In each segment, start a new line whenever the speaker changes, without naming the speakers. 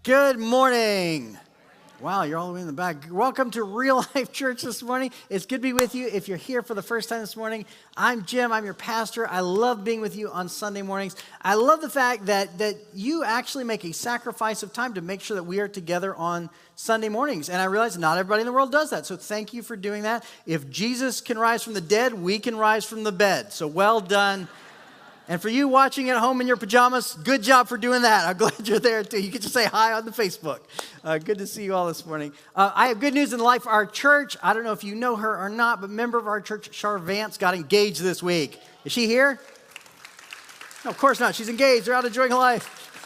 Good morning. Wow, you're all the way in the back. Welcome to Real Life Church this morning. It's good to be with you. If you're here for the first time this morning, I'm Jim. I'm your pastor. I love being with you on Sunday mornings. I love the fact that you actually make a sacrifice of time to make sure that we are together on Sunday mornings. And I realize not everybody in the world does that. So thank you for doing that. If Jesus can rise from the dead, we can rise from the bed. So well done. And for you watching at home in your pajamas, good job for doing that. I'm glad you're there too. You can just say hi on the Facebook. Good to see you all this morning. I have good news in the life of our church. I don't know if you know her or not, but a member of our church, Char Vance, got engaged this week. Is she here? No, of course not. She's engaged. They're out enjoying life.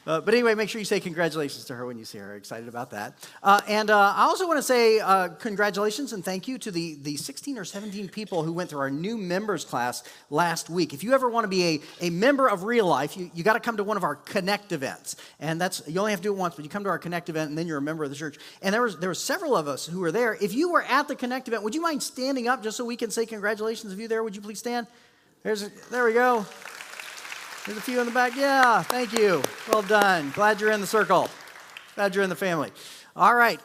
But anyway, make sure you say congratulations to her when you see her. Excited about that. And I also want to say congratulations and thank you to the 16 or 17 people who went through our new members class last week. If you ever want to be a member of Real Life, you got to come to one of our Connect events. And you only have to do it once, but you come to our Connect event and then you're a member of the church. And there were several of us who were there. If you were at the Connect event, would you mind standing up just so we can say congratulations? If you there, would you please stand? There we go. There's a few in the back. Yeah, thank you. Well done. Glad you're in the circle. Glad you're in the family. All right.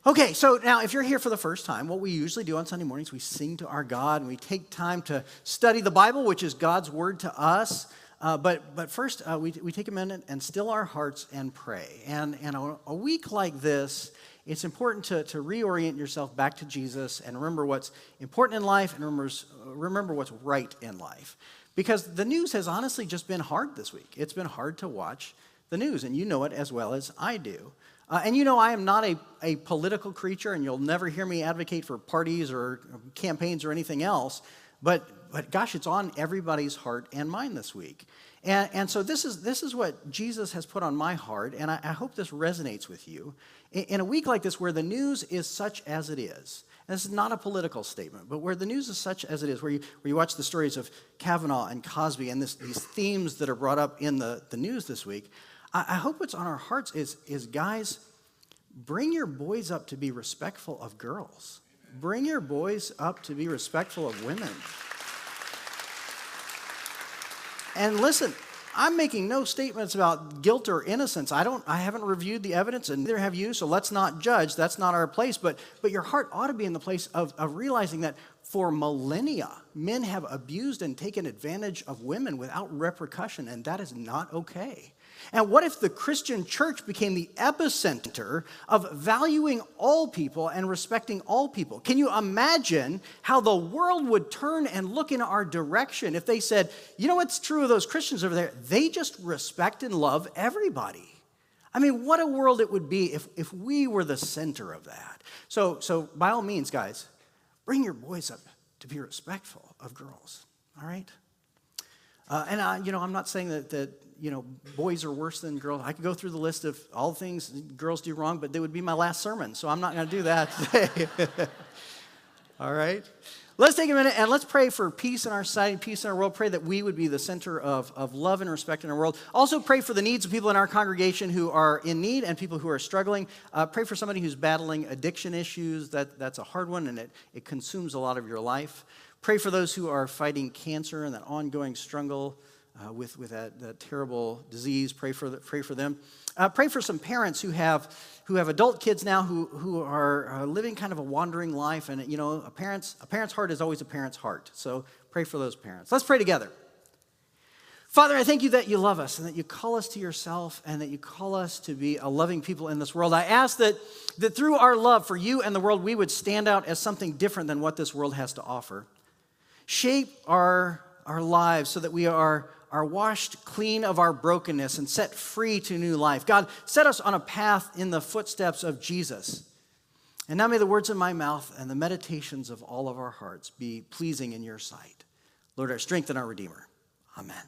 Okay, so now if you're here for the first time, what we usually do on Sunday mornings, we sing to our God and we take time to study the Bible, which is God's word to us. But first, we take a minute and still our hearts and pray. And a week like this, it's important to reorient yourself back to Jesus and remember what's important in life and remember what's right in life. Because the news has honestly just been hard this week. It's been hard to watch the news, and you know it as well as I do. And you know I am not a political creature, and you'll never hear me advocate for parties or campaigns or anything else. But gosh, it's on everybody's heart and mind this week. And so this is what Jesus has put on my heart, and I hope this resonates with you. In a week like this where the news is such as it is, and this is not a political statement, but where the news is such as it is, where you watch the stories of Kavanaugh and Cosby and these themes that are brought up in the news this week, I hope what's on our hearts is guys, bring your boys up to be respectful of girls. Bring your boys up to be respectful of women. And listen, I'm making no statements about guilt or innocence. I haven't reviewed the evidence, and neither have you, so let's not judge. That's not our place. But your heart ought to be in the place of realizing that for millennia, men have abused and taken advantage of women without repercussion, and that is not okay. And what if the Christian church became the epicenter of valuing all people and respecting all people? Can you imagine how the world would turn and look in our direction if they said, you know what's true of those Christians over there? They just respect and love everybody. I mean, what a world it would be if we were the center of that. So by all means, guys, bring your boys up to be respectful of girls, all right? I'm not saying that boys are worse than girls. I could go through the list of all the things girls do wrong, but they would be my last sermon, so I'm not going to do that today. All right? Let's take a minute and let's pray for peace in our society, peace in our world. Pray that we would be the center of love and respect in our world. Also pray for the needs of people in our congregation who are in need and people who are struggling. Pray for somebody who's battling addiction issues. That's a hard one, and it consumes a lot of your life. Pray for those who are fighting cancer and that ongoing struggle with that terrible disease. Pray for them. Pray for some parents who have adult kids now who are living kind of a wandering life, and a parent's heart is always a parent's heart. So pray for those parents. Let's pray together. Father, I thank you that you love us and that you call us to yourself and that you call us to be a loving people in this world. I ask that through our love for you and the world, we would stand out as something different than what this world has to offer. Shape our lives so that we are washed clean of our brokenness and set free to new life. God, set us on a path in the footsteps of Jesus. And now may the words of my mouth and the meditations of all of our hearts be pleasing in your sight. Lord, our strength and our Redeemer. Amen.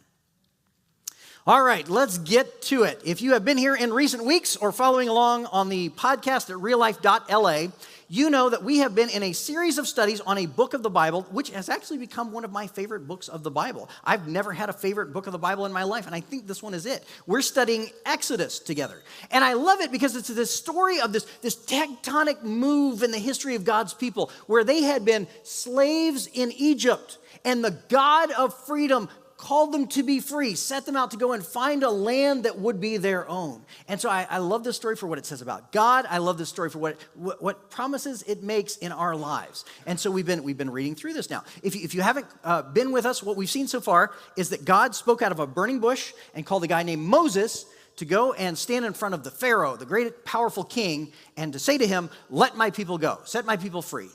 All right, let's get to it. If you have been here in recent weeks or following along on the podcast at reallife.la, you know that we have been in a series of studies on a book of the Bible, which has actually become one of my favorite books of the Bible. I've never had a favorite book of the Bible in my life, and I think this one is it. We're studying Exodus together. And I love it because it's this story of this tectonic move in the history of God's people, where they had been slaves in Egypt, and the God of freedom called them to be free, set them out to go and find a land that would be their own. And so I love this story for what it says about God. I love this story for what promises it makes in our lives. And so we've been reading through this now. If you haven't been with us, what we've seen so far is that God spoke out of a burning bush and called a guy named Moses to go and stand in front of the Pharaoh, the great powerful king, and to say to him, let my people go, set my people free.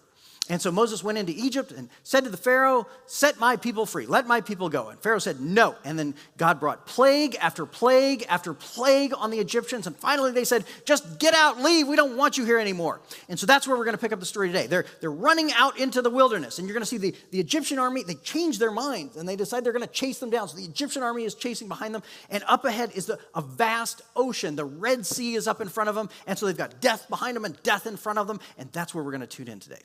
And so Moses went into Egypt and said to the Pharaoh, set my people free, let my people go. And Pharaoh said, no. And then God brought plague after plague after plague on the Egyptians. And finally they said, just get out, leave. We don't want you here anymore. And so that's where we're going to pick up the story today. They're running out into the wilderness. And you're going to see the Egyptian army, they change their minds. And they decide they're going to chase them down. So the Egyptian army is chasing behind them. And up ahead is a vast ocean. The Red Sea is up in front of them. And so they've got death behind them and death in front of them. And that's where we're going to tune in today.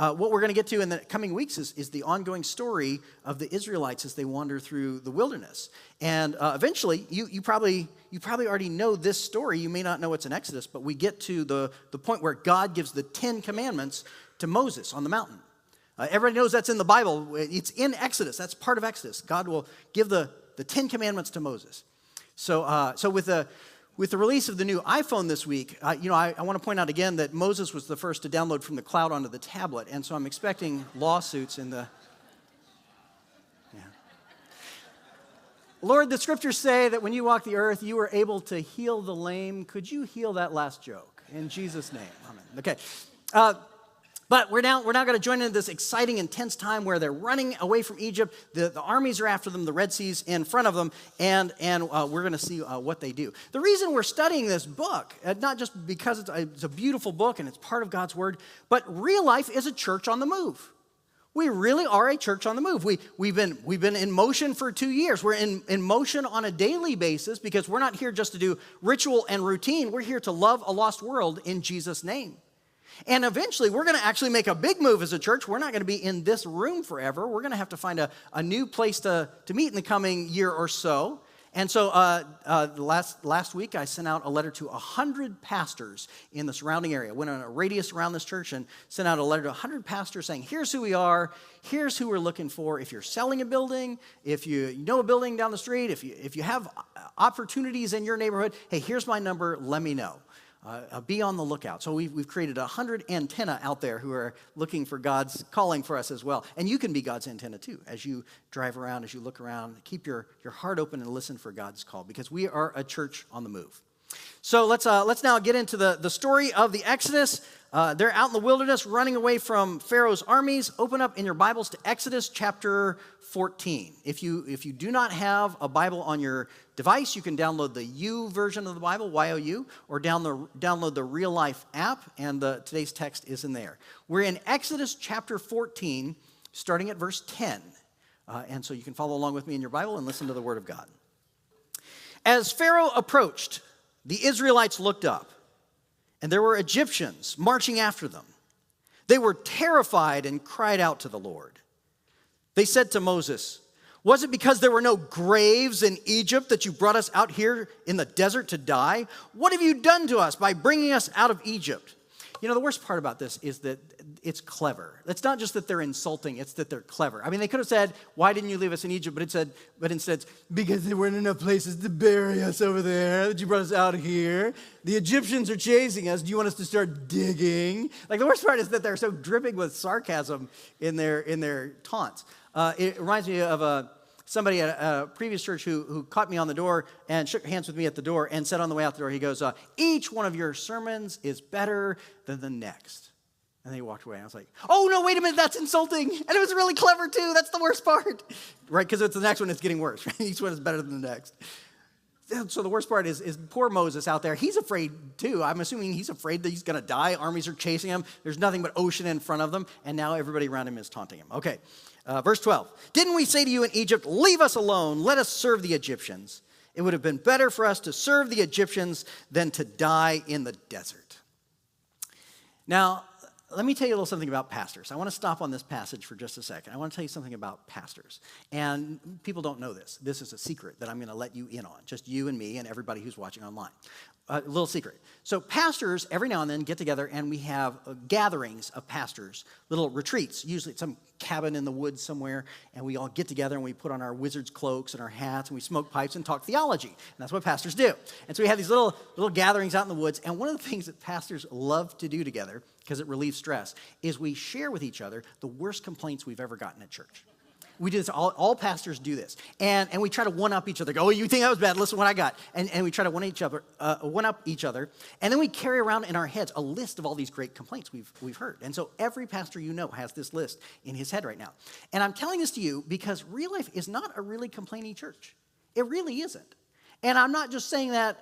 What we're going to get to in the coming weeks is the ongoing story of the Israelites as they wander through the wilderness. And eventually, you probably already know this story. You may not know it's in Exodus, but we get to the point where God gives the 10 Commandments to Moses on the mountain. Everybody knows that's in the Bible. It's in Exodus. That's part of Exodus. God will give the 10 Commandments to Moses. So with the release of the new iPhone this week, I want to point out again that Moses was the first to download from the cloud onto the tablet, and so I'm expecting lawsuits in the... Yeah. Lord, the scriptures say that when you walked the earth, you were able to heal the lame. Could you heal that last joke? In Jesus' name, amen. Okay. But we're now going to join into this exciting, intense time where they're running away from Egypt. The armies are after them. The Red Sea's in front of them, and we're going to see what they do. The reason we're studying this book, not just because it's a beautiful book and it's part of God's Word, but real life is a church on the move. We really are a church on the move. We've been in motion for 2 years. We're in motion on a daily basis because we're not here just to do ritual and routine. We're here to love a lost world in Jesus' name. And eventually, we're going to actually make a big move as a church. We're not going to be in this room forever. We're going to have to find a new place to meet in the coming year or so. And so last week, I sent out a letter to 100 pastors in the surrounding area. Went on a radius around this church and sent out a letter to 100 pastors saying, here's who we are. Here's who we're looking for. If you're selling a building, if you know a building down the street, if you have opportunities in your neighborhood, hey, here's my number. Let me know. Be on the lookout. So we've created 100 antenna out there who are looking for God's calling for us as well. And you can be God's antenna too. As you drive around, as you look around, keep your heart open and listen for God's call because we are a church on the move. So let's now get into the story of the Exodus. They're out in the wilderness running away from Pharaoh's armies. Open up in your Bibles to Exodus chapter 14. If you do not have a Bible on your device, you can download the U version of the Bible, Y-O-U, or download the Real Life app, and today's text is in there. We're in Exodus chapter 14, starting at verse 10. And so you can follow along with me in your Bible and listen to the Word of God. As Pharaoh approached, the Israelites looked up, and there were Egyptians marching after them. They were terrified and cried out to the Lord. They said to Moses, "Was it because there were no graves in Egypt that you brought us out here in the desert to die? What have you done to us by bringing us out of Egypt?" You know, the worst part about this is that it's clever. It's not just that they're insulting, it's that they're clever. I mean, they could have said, "Why didn't you leave us in Egypt?" But instead, it's because there weren't enough places to bury us over there that you brought us out here. The Egyptians are chasing us. Do you want us to start digging? Like, the worst part is that they're so dripping with sarcasm in their taunts. It reminds me of somebody at a previous church who caught me on the door and shook hands with me at the door and said on the way out the door, he goes, "Each one of your sermons is better than the next." And then he walked away. I was like, "Oh, no, wait a minute, that's insulting." And it was really clever, too. That's the worst part. Right, because it's the next one that's getting worse. Right? Each one is better than the next. So the worst part is poor Moses out there. He's afraid, too. I'm assuming he's afraid that he's going to die. Armies are chasing him. There's nothing but ocean in front of them. And now everybody around him is taunting him. Okay, verse 12. "Didn't we say to you in Egypt, 'Leave us alone, let us serve the Egyptians'? It would have been better for us to serve the Egyptians than to die in the desert." Now, let me tell you a little something about pastors. I want to stop on this passage for just a second. I want to tell you something about pastors. And people don't know this. This is a secret that I'm going to let you in on, just you and me and everybody who's watching online. A little secret. So pastors, every now and then, get together, and we have gatherings of pastors, little retreats, usually at some cabin in the woods somewhere, and we all get together, and we put on our wizard's cloaks and our hats, and we smoke pipes and talk theology. And that's what pastors do. And so we have these little gatherings out in the woods, and one of the things that pastors love to do together, because it relieves stress, is we share with each other the worst complaints we've ever gotten at church. We do this, all pastors do this. And we try to one-up each other. Go, oh, you think that was bad? Listen what I got. And we try to one-up each other. And then we carry around in our heads a list of all these great complaints we've heard. And so every pastor you know has this list in his head right now. And I'm telling this to you because Real Life is not a really complaining church. It really isn't. And I'm not just saying that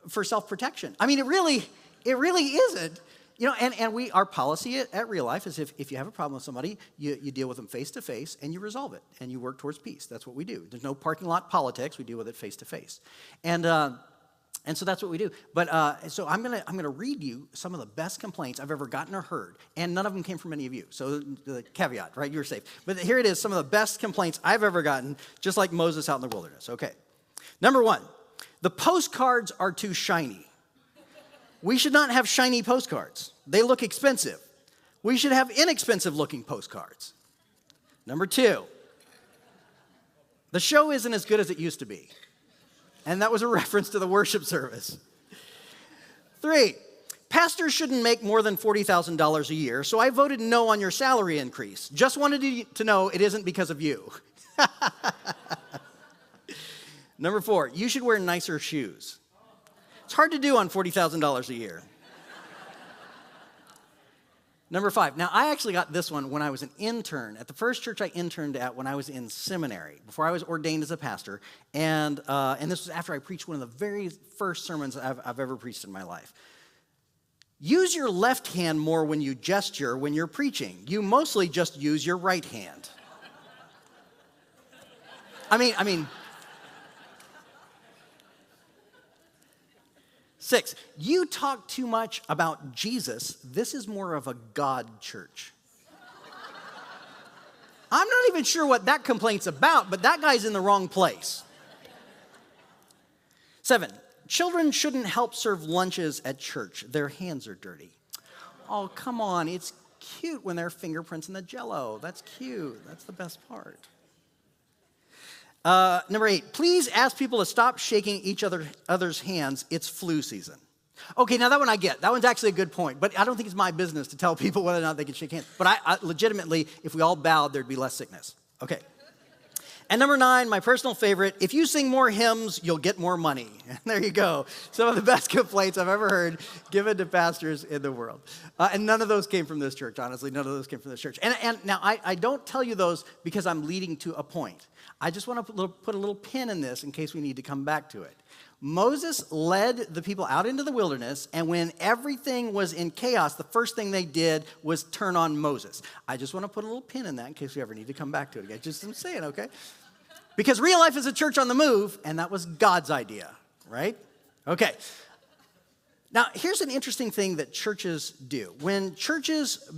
for self-protection. I mean, it really isn't. You know, and our policy at Real Life is if you have a problem with somebody, you deal with them face to face and you resolve it and you work towards peace. That's what we do. There's no parking lot politics. We deal with it face to face, and so that's what we do. But so I'm gonna read you some of the best complaints I've ever gotten or heard, and none of them came from any of you. So the caveat, right? You're safe. But here it is, some of the best complaints I've ever gotten, just like Moses out in the wilderness. Okay, number one, the postcards are too shiny. We should not have shiny postcards. They look expensive. We should have inexpensive looking postcards. Number two, the show isn't as good as it used to be. And that was a reference to the worship service. 3, pastors shouldn't make more than $40,000 a year, so I voted no on your salary increase. Just wanted you to know it isn't because of you. Number 4, you should wear nicer shoes. It's hard to do on $40,000 a year. Number 5. Now, I actually got this one when I was an intern at the first church I interned at when I was in seminary, before I was ordained as a pastor. And this was after I preached one of the very first sermons I've ever preached in my life. Use your left hand more when you gesture when you're preaching. You mostly just use your right hand. I mean... 6, you talk too much about Jesus. This is more of a God church. I'm not even sure what that complaint's about, but that guy's in the wrong place. 7, children shouldn't help serve lunches at church. Their hands are dirty. Oh, come on. It's cute when there are fingerprints in the Jell-O. That's cute. That's the best part. Number 8, please ask people to stop shaking each other's hands. It's flu season. Okay, now that one I get. That one's actually a good point, but I don't think it's my business to tell people whether or not they can shake hands. But I legitimately, if we all bowed, there'd be less sickness. Okay. And number 9, my personal favorite, if you sing more hymns, you'll get more money. And there you go. Some of the best complaints I've ever heard given to pastors in the world. And none of those came from this church, honestly. None of those came from this church. And now, I don't tell you those because I'm leading to a point. I just want to put a little pin in this in case we need to come back to it. Moses led the people out into the wilderness, and when everything was in chaos, the first thing they did was turn on Moses. I just want to put a little pin in that in case we ever need to come back to it again. Just I'm saying, okay? Because Real Life is a church on the move, and that was God's idea, right? Okay. Now, here's an interesting thing that churches do. When churches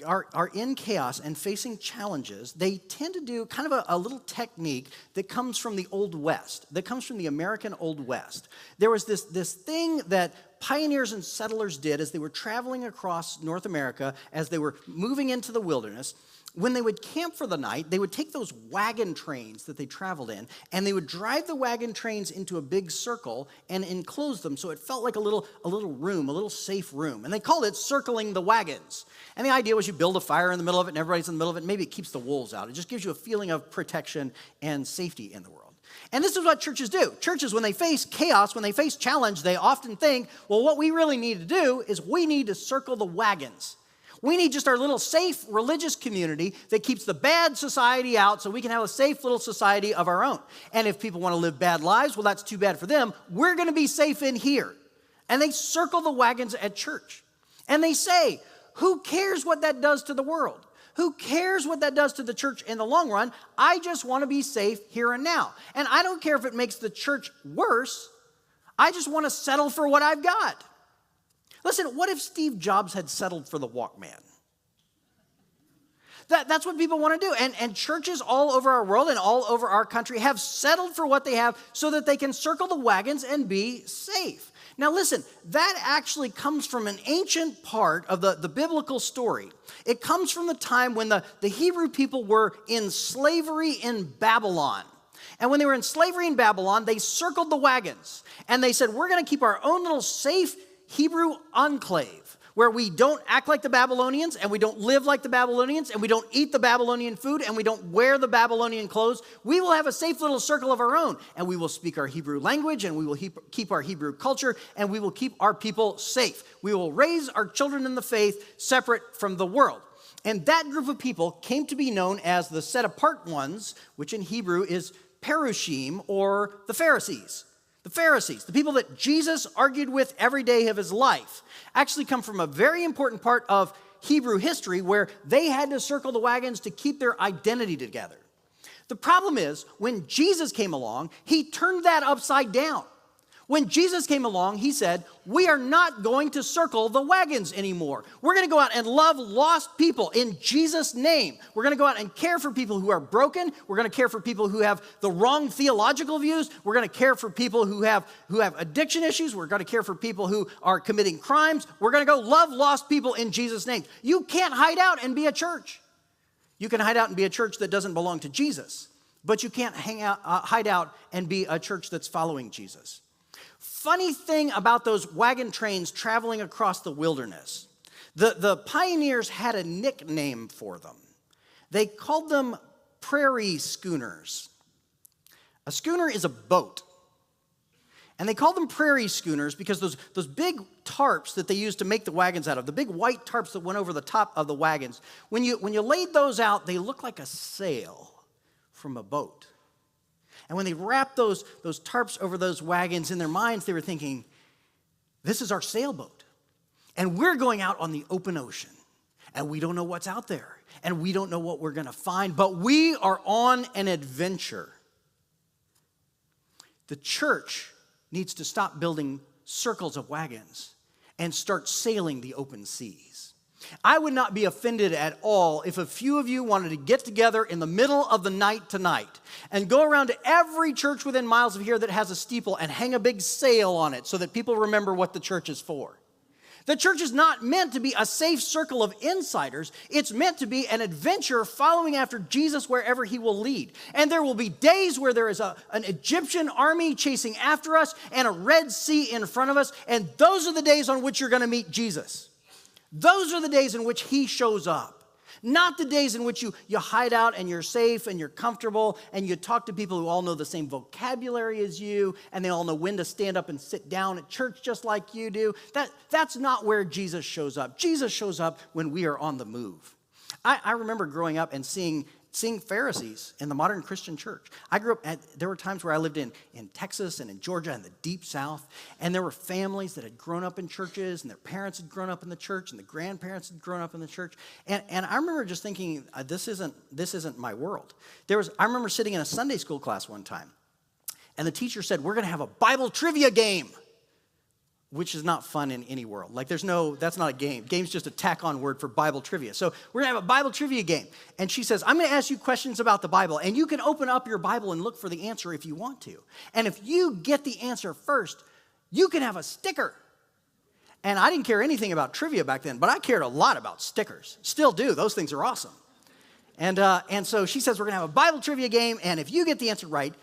are in chaos and facing challenges, they tend to do kind of a little technique that comes from the Old West, that comes from the American Old West. There was this thing that pioneers and settlers did as they were traveling across North America, as they were moving into the wilderness. When they would camp for the night, they would take those wagon trains that they traveled in, and they would drive the wagon trains into a big circle and enclose them so it felt like a little room, a little safe room. And they called it circling the wagons. And the idea was you build a fire in the middle of it, and everybody's in the middle of it. Maybe it keeps the wolves out. It just gives you a feeling of protection and safety in the world. And this is what churches do. Churches, when they face chaos, when they face challenge, they often think, well, what we really need to do is we need to circle the wagons. We need just our little safe religious community that keeps the bad society out so we can have a safe little society of our own. And if people want to live bad lives, well, that's too bad for them. We're going to be safe in here. And they circle the wagons at church. And they say, who cares what that does to the world? Who cares what that does to the church in the long run? I just want to be safe here and now. And I don't care if it makes the church worse. I just want to settle for what I've got. Listen, what if Steve Jobs had settled for the Walkman? That's what people want to do. And churches all over our world and all over our country have settled for what they have so that they can circle the wagons and be safe. Now listen, that actually comes from an ancient part of the biblical story. It comes from the time when the Hebrew people were in slavery in Babylon. And when they were in slavery in Babylon, they circled the wagons. And they said, we're going to keep our own little safe Hebrew enclave where we don't act like the Babylonians, and we don't live like the Babylonians, and we don't eat the Babylonian food, and we don't wear the Babylonian clothes. We will have a safe little circle of our own, and we will speak our Hebrew language, and we will keep our Hebrew culture, and we will keep our people safe. We will raise our children in the faith separate from the world. And that group of people came to be known as the set-apart ones, which in Hebrew is Perushim, or the Pharisees. The Pharisees, the people that Jesus argued with every day of his life, actually come from a very important part of Hebrew history where they had to circle the wagons to keep their identity together. The problem is, when Jesus came along, he turned that upside down. When Jesus came along, he said, we are not going to circle the wagons anymore. We're going to go out and love lost people in Jesus' name. We're going to go out and care for people who are broken. We're going to care for people who have the wrong theological views. We're going to care for people who have addiction issues. We're going to care for people who are committing crimes. We're going to go love lost people in Jesus' name. You can't hide out and be a church. You can hide out and be a church that doesn't belong to Jesus, but you can't hide out and be a church that's following Jesus. Funny thing about those wagon trains traveling across the wilderness, the pioneers had a nickname for them. They called them prairie schooners. A schooner is a boat. And they called them prairie schooners because those big tarps that they used to make the wagons out of, the big white tarps that went over the top of the wagons, when you laid those out, they looked like a sail from a boat. And when they wrapped those tarps over those wagons, in their minds they were thinking, this is our sailboat. And we're going out on the open ocean. And we don't know what's out there. And we don't know what we're going to find. But we are on an adventure. The church needs to stop building circles of wagons and start sailing the open seas. I would not be offended at all if a few of you wanted to get together in the middle of the night tonight and go around to every church within miles of here that has a steeple and hang a big sail on it so that people remember what the church is for. The church is not meant to be a safe circle of insiders. It's meant to be an adventure following after Jesus wherever he will lead. And there will be days where there is an Egyptian army chasing after us and a Red Sea in front of us. And those are the days on which you're going to meet Jesus. Those are the days in which he shows up. Not the days in which you hide out and you're safe and you're comfortable and you talk to people who all know the same vocabulary as you and they all know when to stand up and sit down at church just like you do. That's not where Jesus shows up. Jesus shows up when we are on the move. I remember growing up and seeing Pharisees in the modern Christian church. I grew up, there were times where I lived in Texas and in Georgia in the deep South, and there were families that had grown up in churches, and their parents had grown up in the church, and the grandparents had grown up in the church. And I remember just thinking, this isn't my world. I remember sitting in a Sunday school class one time, and the teacher said, we're going to have a Bible trivia game, which is not fun in any world. Like that's not a game. Game's just a tack-on word for Bible trivia. So we're gonna have a Bible trivia game. And she says, I'm gonna ask you questions about the Bible, and you can open up your Bible and look for the answer if you want to. And if you get the answer first, you can have a sticker. And I didn't care anything about trivia back then, but I cared a lot about stickers. Still do, those things are awesome. And so she says, we're gonna have a Bible trivia game, and if you get the answer right,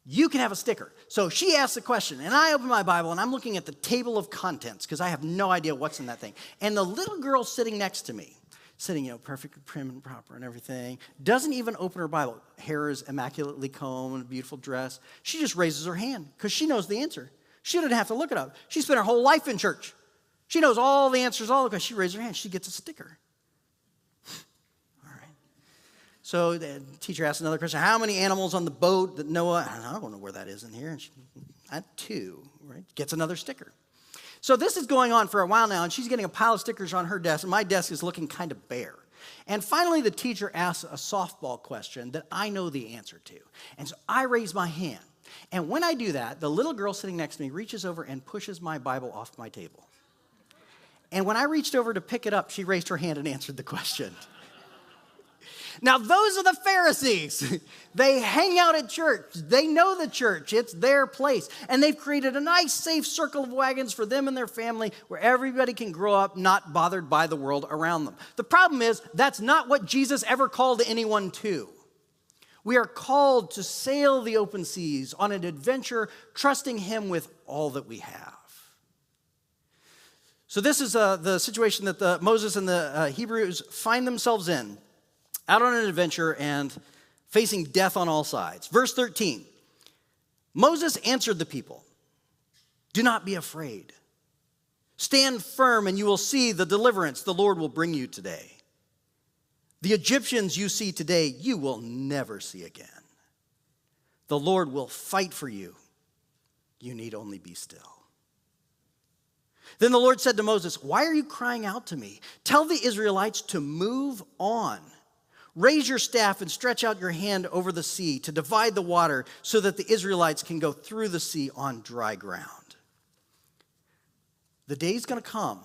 you can have a sticker. So she asks the question, and I open my Bible, and I'm looking at the table of contents because I have no idea what's in that thing. And the little girl sitting next to me, sitting, perfectly prim and proper and everything, doesn't even open her Bible. Hair is immaculately combed, beautiful dress. She just raises her hand because she knows the answer. She didn't have to look it up. She spent her whole life in church. She knows all the answers, because she raised her hand. She gets a sticker. So the teacher asked another question, how many animals on the boat that Noah, I don't know where that is in here. And she had 2, right? Gets another sticker. So this is going on for a while now, and she's getting a pile of stickers on her desk, and my desk is looking kind of bare. And finally, the teacher asks a softball question that I know the answer to. And so I raise my hand. And when I do that, the little girl sitting next to me reaches over and pushes my Bible off my table. And when I reached over to pick it up, she raised her hand and answered the question. Now, those are the Pharisees. They hang out at church. They know the church. It's their place. And they've created a nice, safe circle of wagons for them and their family where everybody can grow up not bothered by the world around them. The problem is, that's not what Jesus ever called anyone to. We are called to sail the open seas on an adventure, trusting him with all that we have. So this is the situation that Moses and the Hebrews find themselves in, out on an adventure and facing death on all sides. Verse 13, Moses answered the people, "Do not be afraid. Stand firm and you will see the deliverance the Lord will bring you today. The Egyptians you see today, you will never see again. The Lord will fight for you. You need only be still." Then the Lord said to Moses, "Why are you crying out to me? Tell the Israelites to move on. Raise your staff and stretch out your hand over the sea to divide the water so that the Israelites can go through the sea on dry ground." The day's going to come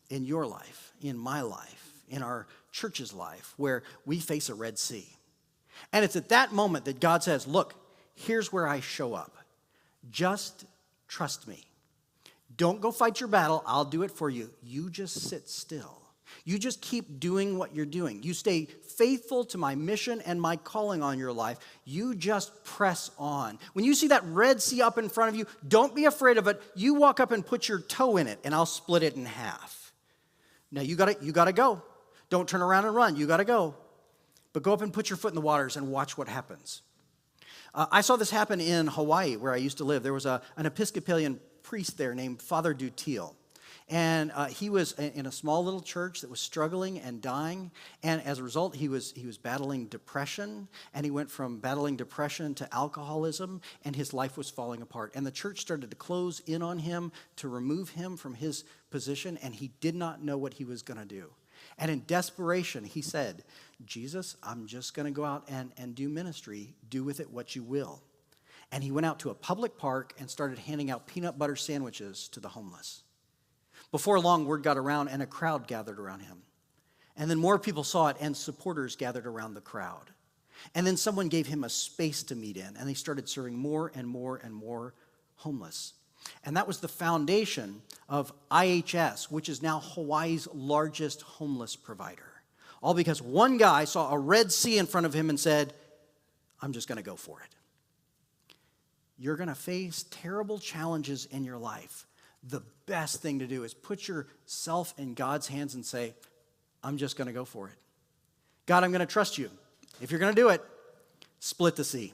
in your life, in my life, in our church's life, where we face a Red Sea. And it's at that moment that God says, "Look, here's where I show up. Just trust me. Don't go fight your battle. I'll do it for you. You just sit still. You just keep doing what you're doing. You stay faithful to my mission and my calling on your life. You just press on. When you see that Red Sea up in front of you, don't be afraid of it. You walk up and put your toe in it, and I'll split it in half." Now, you gotta go. Don't turn around and run. You gotta go. But go up and put your foot in the waters and watch what happens. I saw this happen in Hawaii, where I used to live. There was an Episcopalian priest there named Father Dutiel. And he was in a small little church that was struggling and dying. And as a result, he was battling depression. And he went from battling depression to alcoholism. And his life was falling apart. And the church started to close in on him to remove him from his position. And he did not know what he was going to do. And in desperation, he said, "Jesus, I'm just going to go out and do ministry. Do with it what you will." And he went out to a public park and started handing out peanut butter sandwiches to the homeless. Before long, word got around and a crowd gathered around him. And then more people saw it and supporters gathered around the crowd. And then someone gave him a space to meet in, and they started serving more and more and more homeless. And that was the foundation of IHS, which is now Hawaii's largest homeless provider. All because one guy saw a Red Sea in front of him and said, "I'm just going to go for it." You're going to face terrible challenges in your life. The best thing to do is put yourself in God's hands and say, "I'm just going to go for it. God, I'm going to trust you. If you're going to do it, split the sea."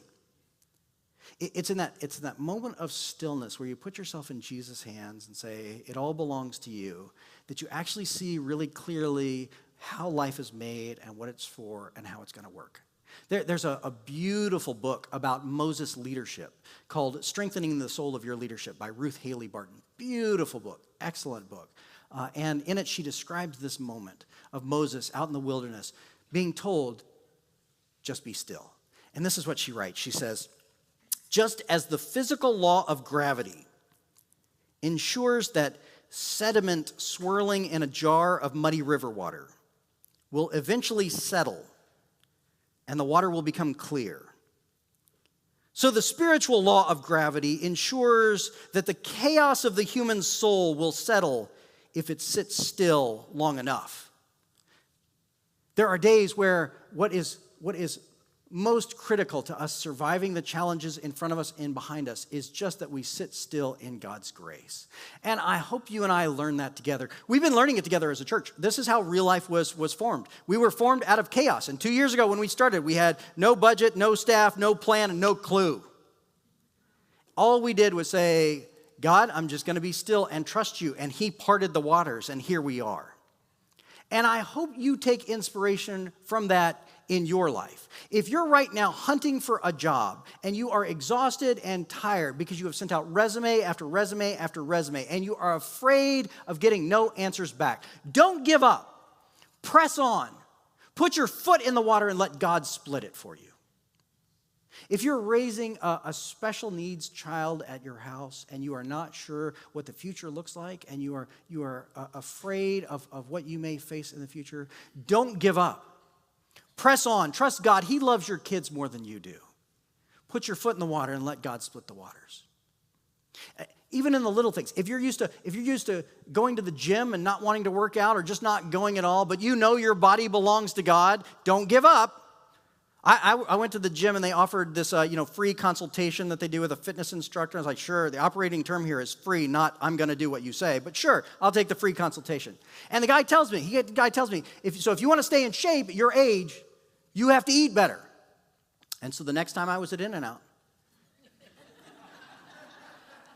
It's in that moment of stillness where you put yourself in Jesus' hands and say, "It all belongs to you," that you actually see really clearly how life is made and what it's for and how it's going to work. There's a beautiful book about Moses' leadership called "Strengthening the Soul of Your Leadership" by Ruth Haley Barton. Beautiful book, excellent book. And in it, she describes this moment of Moses out in the wilderness being told, "Just be still." And this is what she writes. She says, "Just as the physical law of gravity ensures that sediment swirling in a jar of muddy river water will eventually settle and the water will become clear, so the spiritual law of gravity ensures that the chaos of the human soul will settle if it sits still long enough." There are days where what is most critical to us surviving the challenges in front of us and behind us is just that we sit still in God's grace. And I hope you and I learn that together. We've been learning it together as a church. This is how Real Life was formed. We were formed out of chaos. And 2 years ago when we started, we had no budget, no staff, no plan, and no clue. All we did was say, "God, I'm just going to be still and trust you." And he parted the waters, and here we are. And I hope you take inspiration from that in your life. If you're right now hunting for a job and you are exhausted and tired because you have sent out resume after resume after resume and you are afraid of getting no answers back, don't give up. Press on. Put your foot in the water and let God split it for you. If you're raising a special needs child at your house and you are not sure what the future looks like and you are afraid of what you may face in the future, don't give up. Press on. Trust God. He loves your kids more than you do. Put your foot in the water and let God split the waters. Even in the little things. If you're used to going to the gym and not wanting to work out or just not going at all, but you know your body belongs to God, don't give up. I went to the gym and they offered this free consultation that they do with a fitness instructor. I was like, sure, the operating term here is free, not I'm going to do what you say. But sure, I'll take the free consultation. And the guy tells me, if you want to stay in shape at your age, you have to eat better. And so the next time I was at In-N-Out,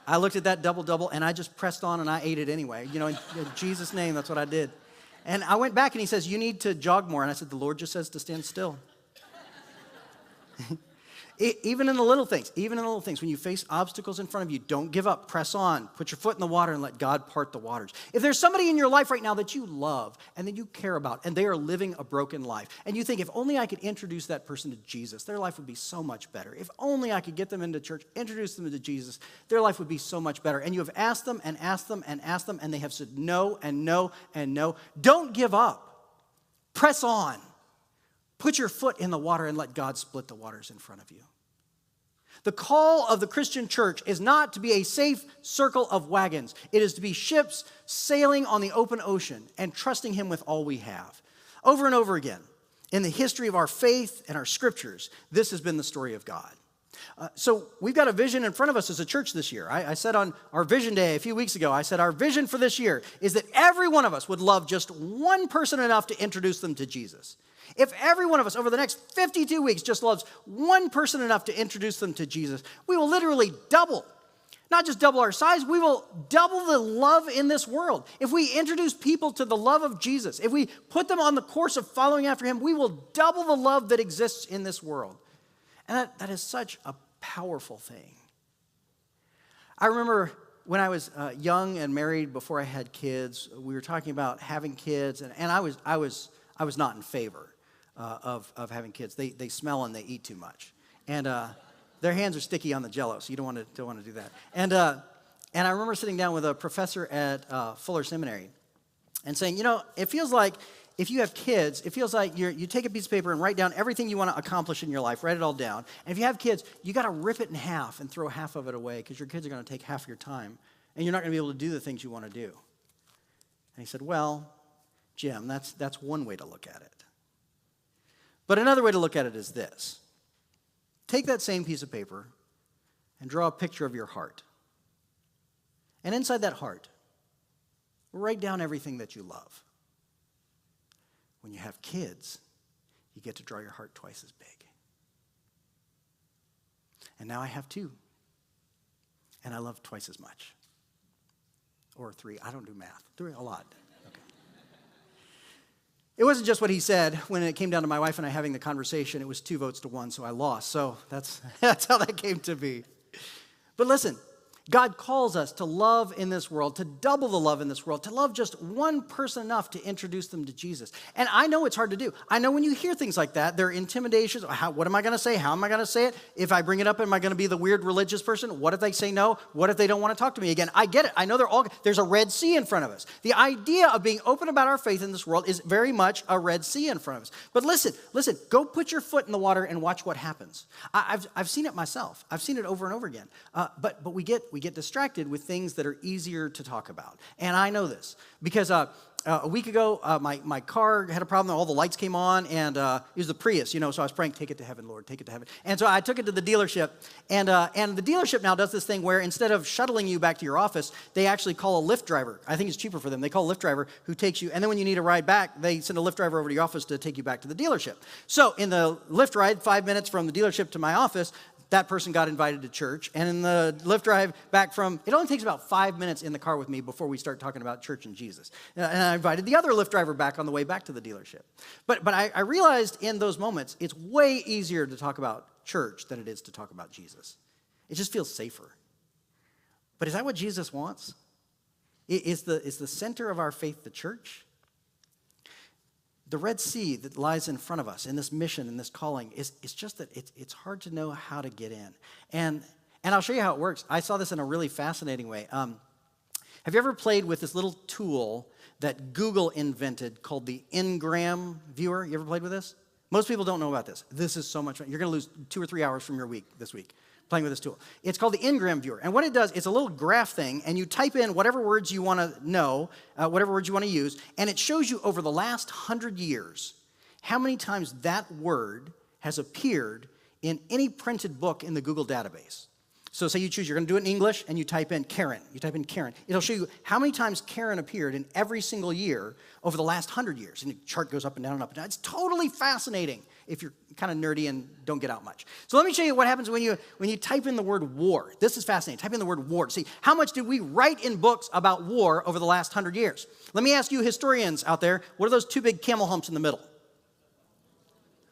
I looked at that double-double and I just pressed on and I ate it anyway. In Jesus' name, that's what I did. And I went back and he says, you need to jog more. And I said, the Lord just says to stand still. Even in the little things, when you face obstacles in front of you, don't give up, press on, put your foot in the water and let God part the waters. If there's somebody in your life right now that you love and that you care about and they are living a broken life and you think if only I could introduce that person to Jesus, their life would be so much better. If only I could get them into church, introduce them to Jesus, their life would be so much better. And you have asked them and asked them and asked them and they have said no and no and no. Don't give up. Press on. Put your foot in the water and let God split the waters in front of you. The call of the Christian church is not to be a safe circle of wagons. It is to be ships sailing on the open ocean and trusting Him with all we have. Over and over again, in the history of our faith and our scriptures, this has been the story of God. So we've got a vision in front of us as a church this year. I said on our vision day a few weeks ago, I said our vision for this year is that every one of us would love just one person enough to introduce them to Jesus. If every one of us over the next 52 weeks just loves one person enough to introduce them to Jesus, we will literally double. Not just double our size, we will double the love in this world. If we introduce people to the love of Jesus, if we put them on the course of following after Him, we will double the love that exists in this world. And that is such a powerful thing. I remember when I was young and married before I had kids, we were talking about having kids, and I was not in favor of having kids. They smell and they eat too much, and their hands are sticky on the Jell-O, so you don't want to do that. And I remember sitting down with a professor at Fuller Seminary, and saying, it feels like if you have kids, it feels like you take a piece of paper and write down everything you want to accomplish in your life, write it all down. And if you have kids, you got to rip it in half and throw half of it away because your kids are going to take half your time, and you're not going to be able to do the things you want to do. And he said, well, Jim, that's one way to look at it. But another way to look at it is this. Take that same piece of paper and draw a picture of your heart. And inside that heart, write down everything that you love. When you have kids, you get to draw your heart twice as big. And now I have 2. And I love twice as much. Or 3. I don't do math. 3, a lot. It wasn't just what he said. When it came down to my wife and I having the conversation, it was 2 votes to 1, so I lost. So that's how that came to be. But listen, God calls us to love in this world, to double the love in this world, to love just one person enough to introduce them to Jesus. And I know it's hard to do. I know when you hear things like that, there are intimidations. What am I going to say? How am I going to say it? If I bring it up, am I going to be the weird religious person? What if they say no? What if they don't want to talk to me again? I get it. I know there's a Red Sea in front of us. The idea of being open about our faith in this world is very much a Red Sea in front of us. But listen, go put your foot in the water and watch what happens. I've seen it myself. I've seen it over and over again. But we get distracted with things that are easier to talk about. And I know this because a week ago, my car had a problem. All the lights came on, and it was the Prius, so I was praying, take it to heaven, Lord, take it to heaven. And so I took it to the dealership, and the dealership now does this thing where instead of shuttling you back to your office, they actually call a Lyft driver. I think it's cheaper for them. They call a Lyft driver who takes you, and then when you need a ride back, they send a Lyft driver over to your office to take you back to the dealership. So in the Lyft ride, 5 minutes from the dealership to my office, that person got invited to church. And in the Lyft drive back it only takes about 5 minutes in the car with me before we start talking about church and Jesus. And I invited the other Lyft driver back on the way back to the dealership. But I realized in those moments, it's way easier to talk about church than it is to talk about Jesus. It just feels safer. But is that what Jesus wants? Is the center of our faith the church? The Red Sea that lies in front of us in this mission and this calling is just that it's hard to know how to get in. And I'll show you how it works. I saw this in a really fascinating way. Have you ever played with this little tool that Google invented called the Ingram Viewer? You ever played with this? Most people don't know about this. This is so much fun. You're going to lose 2 or 3 hours from your week this week playing with this tool. It's called the Ingram Viewer. And what it does, it's a little graph thing, and you type in whatever words you want to know, whatever words you want to use, and it shows you over the last 100 years how many times that word has appeared in any printed book in the Google database. So say you choose, you're going to do it in English, and you type in Karen. You type in Karen. It'll show you how many times Karen appeared in every single year over the last 100 years. And the chart goes up and down and up and down. It's totally fascinating if you're kind of nerdy and don't get out much. So let me show you what happens when you type in the word war. This is fascinating. Type in the word war. See, how much did we write in books about war over the last 100 years? Let me ask you historians out there, what are those 2 big camel humps in the middle?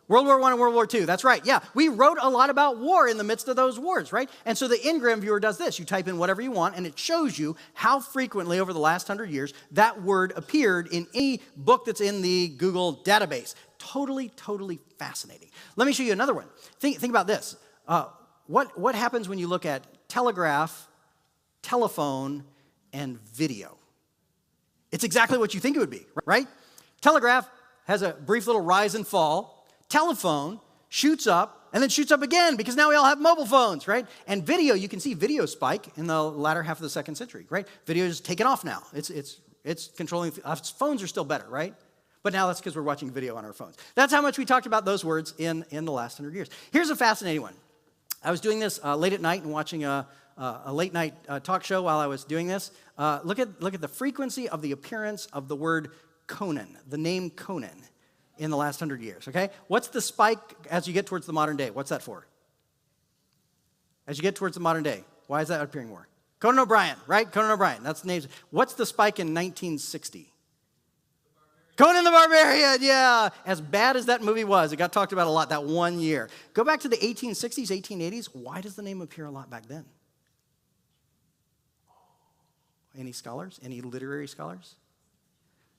World War I and World War II, that's right. Yeah, we wrote a lot about war in the midst of those wars, right? And so the Ingram Viewer does this. You type in whatever you want, and it shows you how frequently over the last 100 years that word appeared in any book that's in the Google database. Totally, totally fascinating. Let me show you another one. Think about this. What happens when you look at telegraph, telephone, and video? It's exactly what you think it would be, right? Telegraph has a brief little rise and fall. Telephone shoots up and then shoots up again because now we all have mobile phones, right? And video, you can see video spike in the latter half of the 2nd century, right? Video is taken off now. It's controlling. Phones are still better, right? But now that's because we're watching video on our phones. That's how much we talked about those words in the last 100 years. Here's a fascinating one. I was doing this late at night and watching a late night talk show while I was doing this. Look at the frequency of the appearance of the word Conan, the name Conan, in the last 100 years, okay? What's the spike as you get towards the modern day? What's that for? As you get towards the modern day, why is that appearing more? Conan O'Brien, right? Conan O'Brien, that's the name. What's the spike in 1960? Conan the Barbarian, yeah. As bad as that movie was, it got talked about a lot that one year. Go back to the 1860s, 1880s. Why does the name appear a lot back then? Any scholars? Any literary scholars?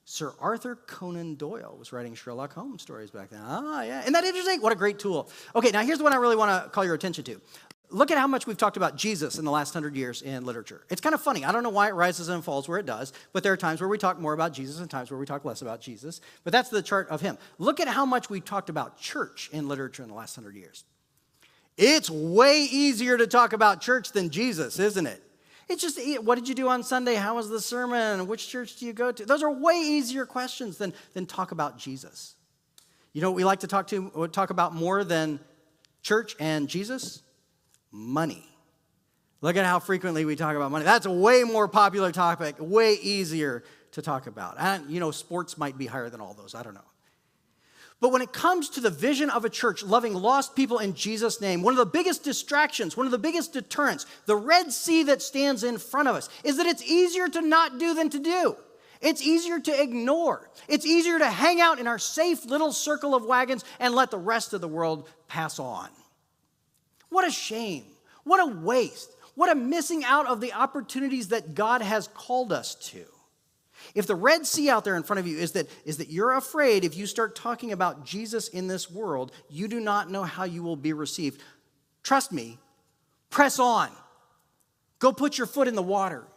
Sir Arthur Conan Doyle was writing Sherlock Holmes stories back then. Ah, yeah. Isn't that interesting? What a great tool. Okay, now here's what I really want to call your attention to. Look at how much we've talked about Jesus in the last 100 years in literature. It's kind of funny. I don't know why it rises and falls where it does, but there are times where we talk more about Jesus and times where we talk less about Jesus. But that's the chart of him. Look at how much we've talked about church in literature in the last 100 years. It's way easier to talk about church than Jesus, isn't it? It's just, what did you do on Sunday? How was the sermon? Which church do you go to? Those are way easier questions than talk about Jesus. You know what we like to talk about more than church and Jesus? Money. Look at how frequently we talk about money. That's a way more popular topic, way easier to talk about. And, sports might be higher than all those. I don't know. But when it comes to the vision of a church loving lost people in Jesus' name, one of the biggest distractions, one of the biggest deterrents, the Red Sea that stands in front of us, is that it's easier to not do than to do. It's easier to ignore. It's easier to hang out in our safe little circle of wagons and let the rest of the world pass on. What a shame. What a waste. What a missing out of the opportunities that God has called us to. If the Red Sea out there in front of you is that you're afraid if you start talking about Jesus in this world, you do not know how you will be received. Trust me, press on. Go put your foot in the water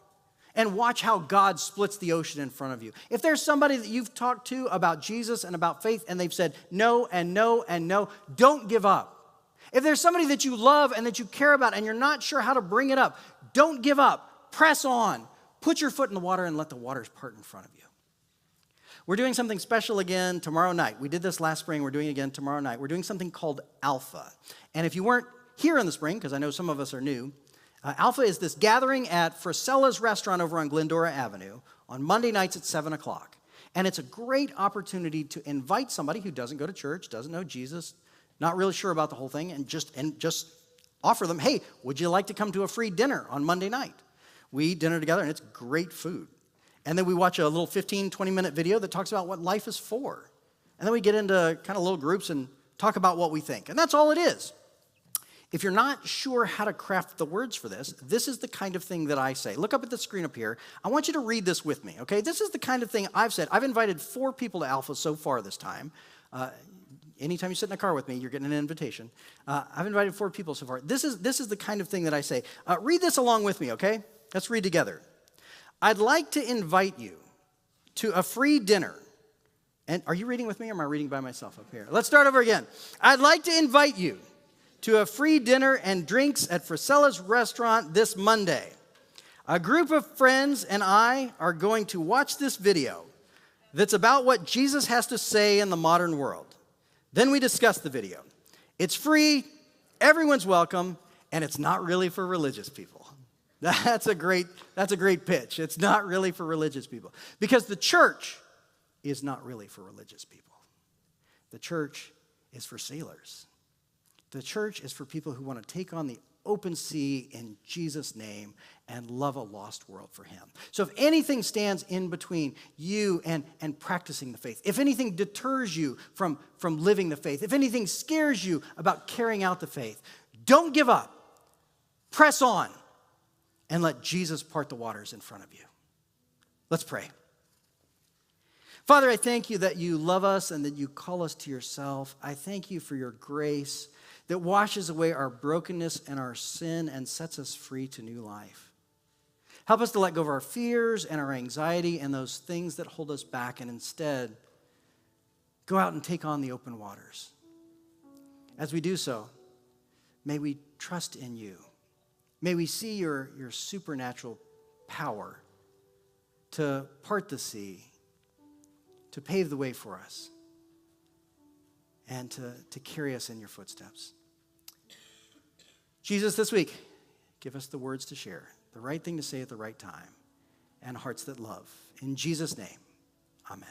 and watch how God splits the ocean in front of you. If there's somebody that you've talked to about Jesus and about faith and they've said no and no and no, don't give up. If there's somebody that you love and that you care about and you're not sure how to bring it up, don't give up. Press on. Put your foot in the water and let the waters part in front of you. We're doing something special again tomorrow night. We did this last spring. We're doing it again tomorrow night. We're doing something called Alpha. And if you weren't here in the spring, because I know some of us are new, Alpha is this gathering at Frisella's restaurant over on Glendora Avenue on Monday nights at 7 o'clock. And it's a great opportunity to invite somebody who doesn't go to church, doesn't know Jesus, not really sure about the whole thing, and just offer them, hey, would you like to come to a free dinner on Monday night? We eat dinner together, and it's great food. And then we watch a little 15, 20-minute video that talks about what life is for. And then we get into kind of little groups and talk about what we think. And that's all it is. If you're not sure how to craft the words for this, this is the kind of thing that I say. Look up at the screen up here. I want you to read this with me, okay? This is the kind of thing I've said. I've invited 4 people to Alpha so far this time. Anytime you sit in a car with me, you're getting an invitation. I've invited 4 people so far. This is the kind of thing that I say. Read this along with me, okay? Let's read together. I'd like to invite you to a free dinner And are you reading with me or am I reading by myself up here? Let's start over again. I'd like to invite you to a free dinner and drinks at Frisella's restaurant this Monday. A group of friends and I are going to watch this video that's about what Jesus has to say in the modern world. Then we discuss the video. It's free, everyone's welcome, and it's not really for religious people. That's a great pitch. It's not really for religious people. Because the church is not really for religious people. The church is for sailors. The church is for people who want to take on the open sea in Jesus' name and love a lost world for him. So if anything stands in between you and practicing the faith, if anything deters you from living the faith, if anything scares you about carrying out the faith, don't give up. Press on and let Jesus part the waters in front of you. Let's pray. Father, I thank you that you love us and that you call us to yourself. I thank you for your grace that washes away our brokenness and our sin and sets us free to new life. Help us to let go of our fears and our anxiety and those things that hold us back, and instead go out and take on the open waters. As we do so, may we trust in you. May we see your supernatural power to part the sea, to pave the way for us, and to carry us in your footsteps. Jesus, this week, give us the words to share, the right thing to say at the right time, and hearts that love. In Jesus' name, amen.